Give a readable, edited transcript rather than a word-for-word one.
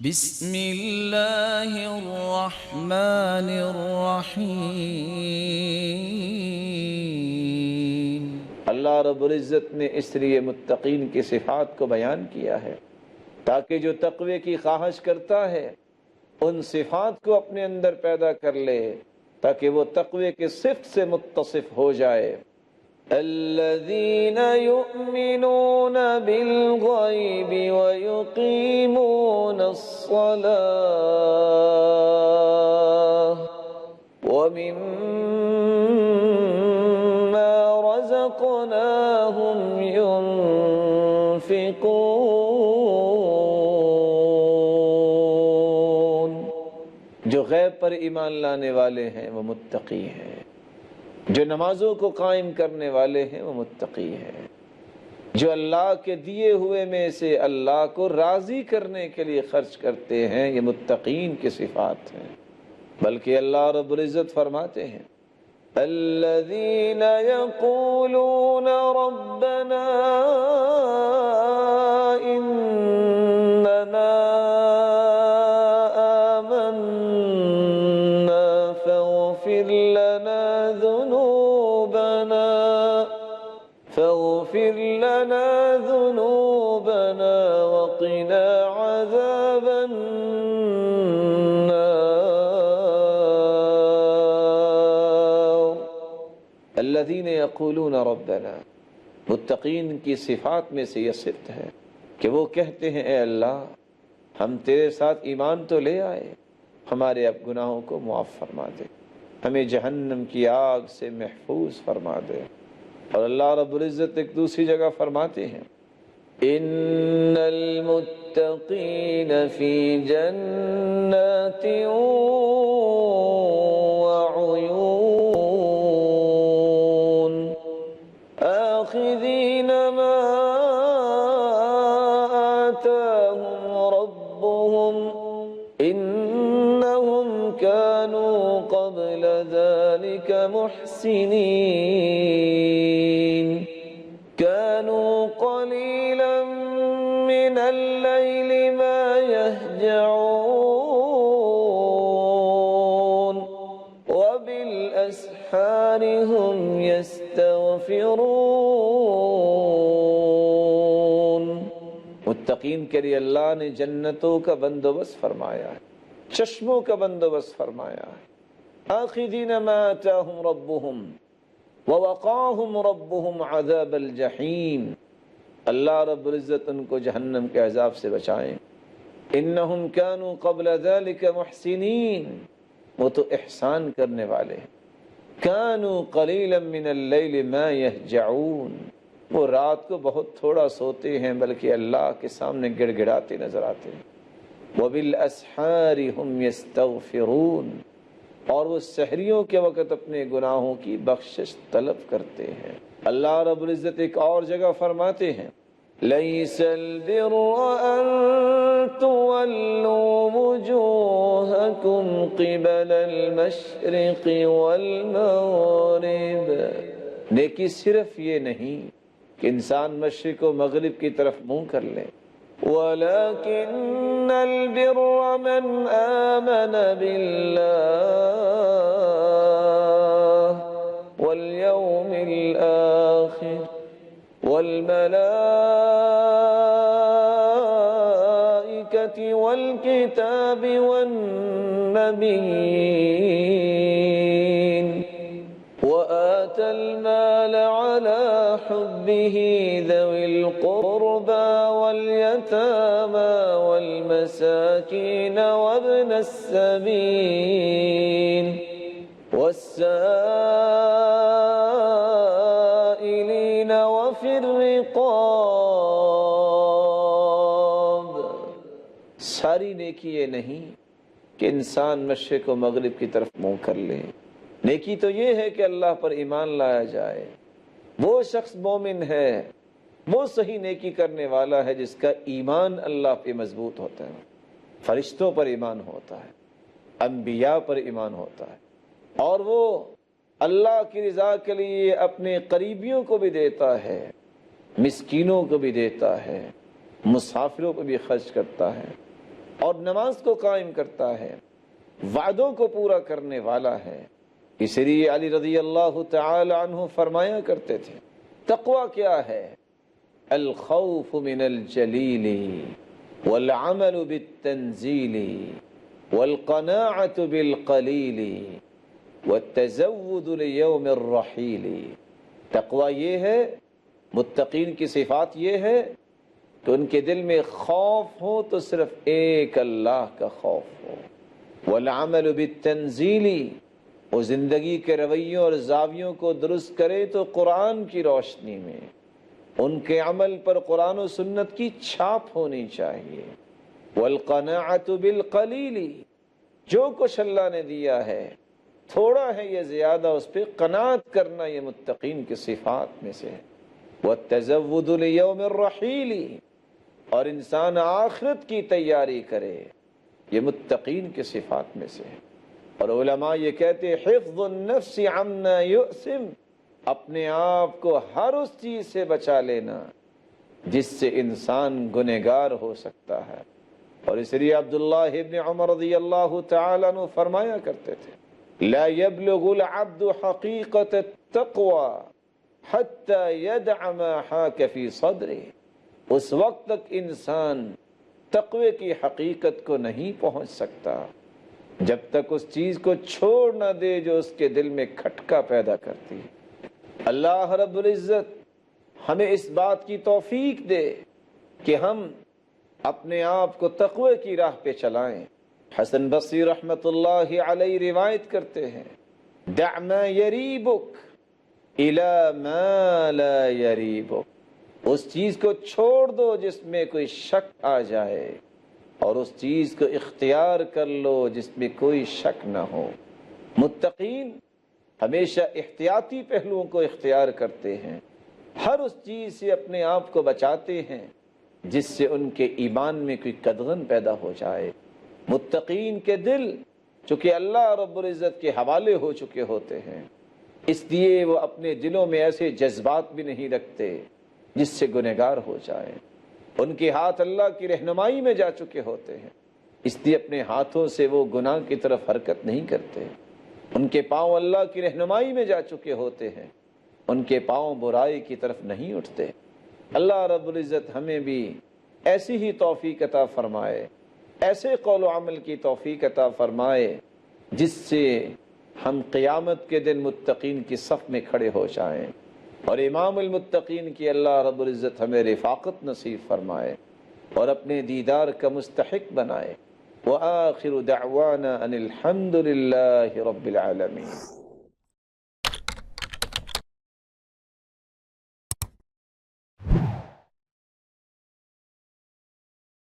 بسم اللہ الرحمن الرحیم۔ اللہ رب العزت نے اس لیے متقین کی صفات کو بیان کیا ہے تاکہ جو تقوی کی خواہش کرتا ہے ان صفات کو اپنے اندر پیدا کر لے تاکہ وہ تقوی کی صفت سے متصف ہو جائے۔ الذین یؤمنون بالغیب ویقیمون الصلاة ومما رزقناہم ينفقون۔ جو غیب پر ایمان لانے والے ہیں وہ متقی ہیں، جو نمازوں کو قائم کرنے والے ہیں وہ متقی ہیں، جو اللہ کے دیے ہوئے میں سے اللہ کو راضی کرنے کے لیے خرچ کرتے ہیں، یہ متقین کی صفات ہیں۔ بلکہ اللہ رب العزت فرماتے ہیں الذین یقولون ربنا اننا آمنا فاغفر لنا ذنوبنا وقنا عذاب النار۔ الذین یقولون ربنا، متقین کی صفات میں سے یہ صفت ہے کہ وہ کہتے ہیں اے اللہ ہم تیرے ساتھ ایمان تو لے آئے، ہمارے اب گناہوں کو معاف فرما دے، ہمیں جہنم کی آگ سے محفوظ فرما دے۔ اور اللہ رب العزت ایک دوسری جگہ فرماتے ہیں ان المتقین فی جنات وعیون آخذین ما آتاہم ربهم انہم کانوا قبل ذلك محسنین كانوا قليلا من الليل ما يهجعون وبالأسحار هم يستغفرون۔ متقین کے لیے اللہ نے جنتوں کا بندوبست فرمایا ہے، چشموں کا بندوبست فرمایا ہے۔ آخذین ما آتاہم ربهم ووقاہم ربهم عذاب الجحیم، اللہ رب العزت ان کو جہنم کے عذاب سے بچائیں۔ انہم کانوا قبل ذلك محسنین، وہ تو احسان کرنے والے ہیں۔ کانوا قلیلا من اللیل ما یہجعون، وہ رات کو بہت تھوڑا سوتے ہیں بلکہ اللہ کے سامنے گڑ گڑاتے نظر آتے ہیں۔ وبالاسحار هم یستغفرون، اور وہ سحریوں کے وقت اپنے گناہوں کی بخشش طلب کرتے ہیں۔ اللہ رب العزت ایک اور جگہ فرماتے ہیں لیس البر ان تولوا وجوہکم قبل المشرق والمغرب، نیکی صرف یہ نہیں کہ انسان مشرق و مغرب کی طرف منہ کر لے، وَلَكِنَّ الْبِرَّ مَنْ آمَنَ بِاللَّهِ وَالْيَوْمِ الْآخِرِ وَالْمَلَائِكَةِ وَالْكِتَابِ وَالنَّبِيِّينَ وَآتَى الْمَالَ عَلَى حُبِّهِ ذَوِي الْقُرْبَى واليتامى والمساكين وابن السبيل والسائلين وفي الرقاب۔ ساری نیکی یہ نہیں کہ انسان مشرق و مغرب کی طرف منہ کر لے، نیکی تو یہ ہے کہ اللہ پر ایمان لایا جائے۔ وہ شخص مومن ہے، وہ صحیح نیکی کرنے والا ہے جس کا ایمان اللہ پہ مضبوط ہوتا ہے، فرشتوں پر ایمان ہوتا ہے، انبیاء پر ایمان ہوتا ہے، اور وہ اللہ کی رضا کے لیے اپنے قریبیوں کو بھی دیتا ہے، مسکینوں کو بھی دیتا ہے، مسافروں کو بھی خرچ کرتا ہے، اور نماز کو قائم کرتا ہے، وعدوں کو پورا کرنے والا ہے۔ اس لیے علی رضی اللہ تعالی عنہ فرمایا کرتے تھے تقوی کیا ہے؟ الخوف من الجلیل والعمل بالتنزیل والقناعة بالقلیل والتزود لیوم الرحیل۔ تقوی یہ ہے، متقین کی صفات یہ ہے کہ ان کے دل میں خوف ہو تو صرف ایک اللہ کا خوف ہو، والعمل بالتنزیل، وہ زندگی کے رویوں اور زاویوں کو درست کرے تو قرآن کی روشنی میں، ان کے عمل پر قرآن و سنت کی چھاپ ہونی چاہیے۔ والقناعة بالقلیل، جو کچھ اللہ نے دیا ہے تھوڑا ہے یا زیادہ، اس پہ قناعت کرنا، یہ متقین کی صفات میں سے ہے۔ والتزود لیوم الرحیل، اور انسان آخرت کی تیاری کرے، یہ متقین کی صفات میں سے ہے۔ اور علماء یہ کہتے حفظ النفس عما یؤثم، اپنے آپ کو ہر اس چیز سے بچا لینا جس سے انسان گنہگار ہو سکتا ہے۔ اور اس لیے عبداللہ ابن عمر رضی اللہ تعالیٰ عنہ فرمایا کرتے تھے لا يبلغ العبد حقیقت التقوی حتی یدع ما حاک فی صدرہ، اس وقت تک انسان تقوی کی حقیقت کو نہیں پہنچ سکتا جب تک اس چیز کو چھوڑ نہ دے جو اس کے دل میں کھٹکا پیدا کرتی ہے۔ اللہ رب العزت ہمیں اس بات کی توفیق دے کہ ہم اپنے آپ کو تقوی کی راہ پہ چلائیں۔ حسن بصری رحمت اللہ علیہ روایت کرتے ہیں دع ما یریبک الی ما لا یریبک، اس چیز کو چھوڑ دو جس میں کوئی شک آ جائے، اور اس چیز کو اختیار کر لو جس میں کوئی شک نہ ہو۔ متقین ہمیشہ احتیاطی پہلوؤں کو اختیار کرتے ہیں، ہر اس چیز سے اپنے آپ کو بچاتے ہیں جس سے ان کے ایمان میں کوئی قدغن پیدا ہو جائے۔ متقین کے دل چونکہ اللہ رب العزت کے حوالے ہو چکے ہوتے ہیں، اس لیے وہ اپنے دلوں میں ایسے جذبات بھی نہیں رکھتے جس سے گنہگار ہو جائے۔ ان کے ہاتھ اللہ کی رہنمائی میں جا چکے ہوتے ہیں، اس لیے اپنے ہاتھوں سے وہ گناہ کی طرف حرکت نہیں کرتے۔ ان کے پاؤں اللہ کی رہنمائی میں جا چکے ہوتے ہیں، ان کے پاؤں برائی کی طرف نہیں اٹھتے۔ اللہ رب العزت ہمیں بھی ایسی ہی توفیق عطا فرمائے، ایسے قول و عمل کی توفیق عطا فرمائے جس سے ہم قیامت کے دن متقین کی صف میں کھڑے ہو جائیں، اور امام المتقین کی اللہ رب العزت ہمیں رفاقت نصیب فرمائے اور اپنے دیدار کا مستحق بنائے۔ وآخر دعوانا ان الحمد للہ رب العالمین۔